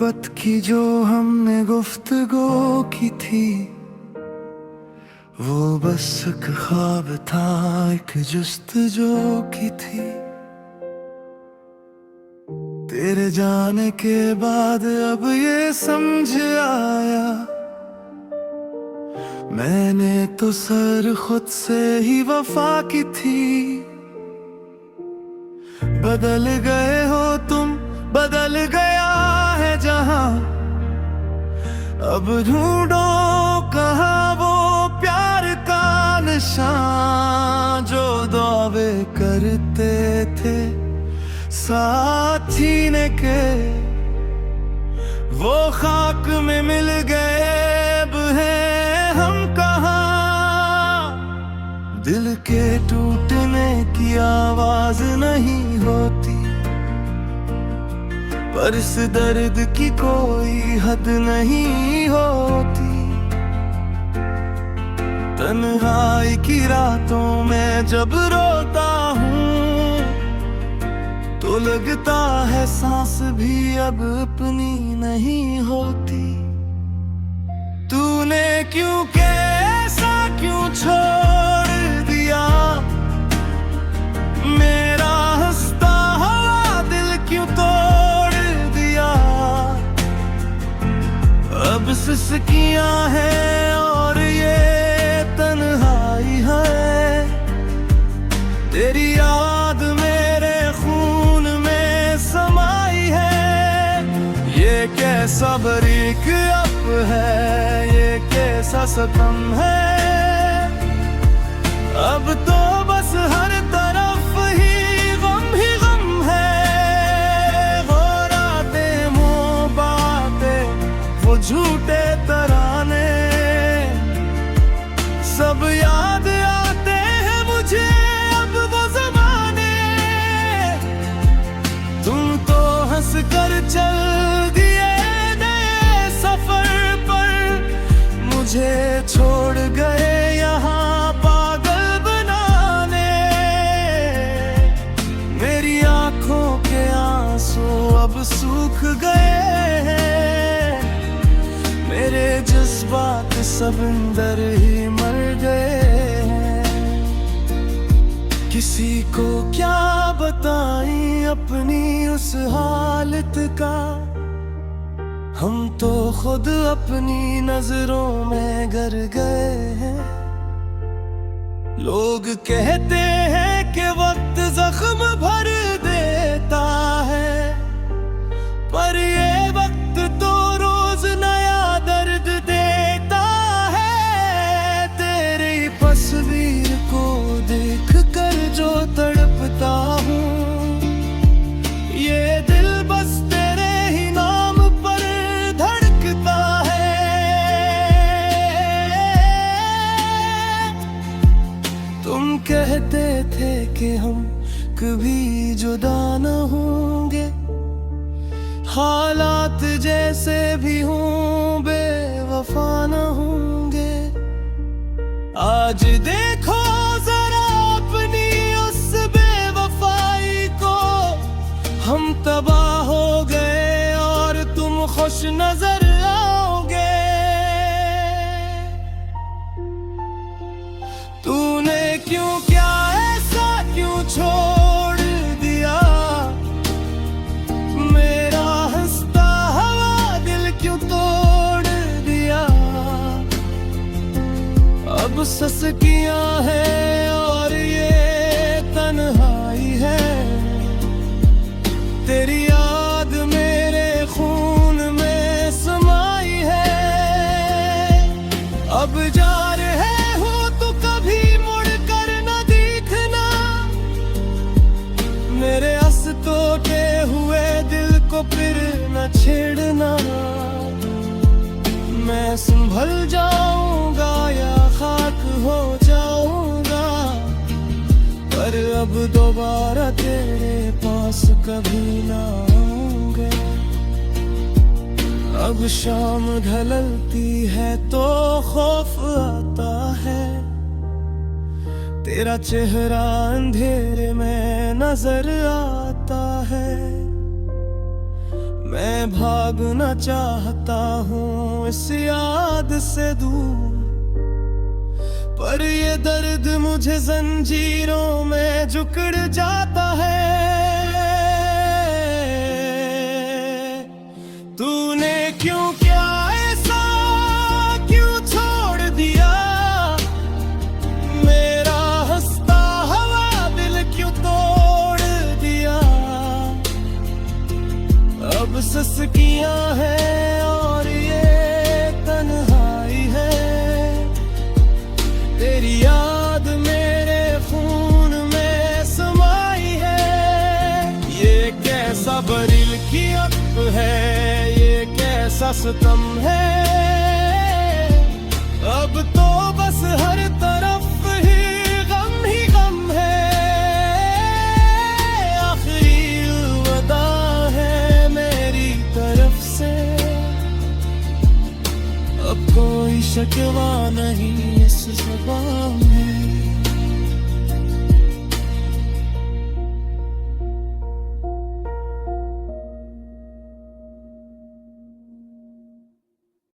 मोहब्बत की जो हमने गुफ्तगू की थी, वो बस एक ख्वाब था, एक जुस्तजू की थी। तेरे जाने के बाद अब ये समझ आया, मैंने तो सर खुद से ही वफा की थी। बदल गए हो तुम, बदल गया है जहां, अब ढूंढो कहाँ वो प्यार का निशान जो दावे करते थे साथ जीने के। वो खाक में मिल गए, अब हैं हम कहाँ। दिल के टूटने की आवाज नहीं होती, पर इस दर्द की कोई हद नहीं होती। तन्हाई की रातों में जब रोता हूँ, तो लगता है सांस भी अब अपनी नहीं होती। तूने क्यों कैसा क्यों छोड़ दिया मेरा हंसता हुआ दिल क्यों तोड़ दिया। अब सिसकियां हैं और ये तन्हाई है, तेरी याद मेरे खून में समाई है। ये कैसा बारीक अब है, ये कैसा सितम है। अब तो बस हर तरफ ही गम है। वो रातें वो बातें वो झूठे तराने सब याद आते हैं मुझे अब वो ज़माने। तुम तो हंस कर चल दिए नए सफर पर, मुझे छोड़ गए यहाँ पागल बनाने। मेरी आंखों के आंसू अब सूख गए हैं, मेरे जज्बात सब अंदर ही मर गए हैं। किसी को क्या बताएं अपनी उस हालत का, हम तो खुद अपनी नजरों में गर गए हैं। लोग कहते हैं कि वक्त जख्म भर देता है, पर ये वक्त तो रोज नया दर्द देता है। तेरी तस्वीर को देख कर जो तड़पता हूँ, ये दिल बस तेरे ही नाम पर धड़कता है। तुम कहते थे कि हम कभी जुदा न होंगे, हालात जैसे भी हों बेवफा न होंगे। आज देखो जरा अपनी उस बेवफाई को, हम तबाह हो गए और तुम खुश नजर आओगे। तूने क्यों क्या ऐसा क्यों छोड़ दिया मेरा हंसता हुआ दिल क्यों तोड़ दिया। अब सिसकियां हैं और ये तन्हाई है, तेरी याद मेरे खून में समाई है। अब जा रहे हो तो कभी मुड़ कर न देखना, मेरे हंस टूटे हुए दिल को फिर न छेड़ना। मैं संभल जाऊंगा या खाक हो जाऊंगा, पर अब दोबारा तेरे पास कभी ना आऊंगे। अब शाम ढलती है तो खौफ आता है, तेरा चेहरा अंधेरे में नजर आता है। मैं भागना चाहता हूँ इस याद से दूर, पर ये दर्द मुझे जंजीरों में जकड़ जाता है। तूने क्यों क्या ऐसा क्यों छोड़ दिया, मेरा हंसता हुआ दिल क्यों तोड़ दिया। अब सिसकियां हैं और ये तन्हाई है, तेरी याद मेरे खून में समाई है। ये कैसा बरिल की अप है, ये कैसा सितम है। अब तो बस हर तरफ ही गम है। आखिरी वदा है मेरी तरफ से, अब कोई शिकवा नहीं इस ज़ुबान में।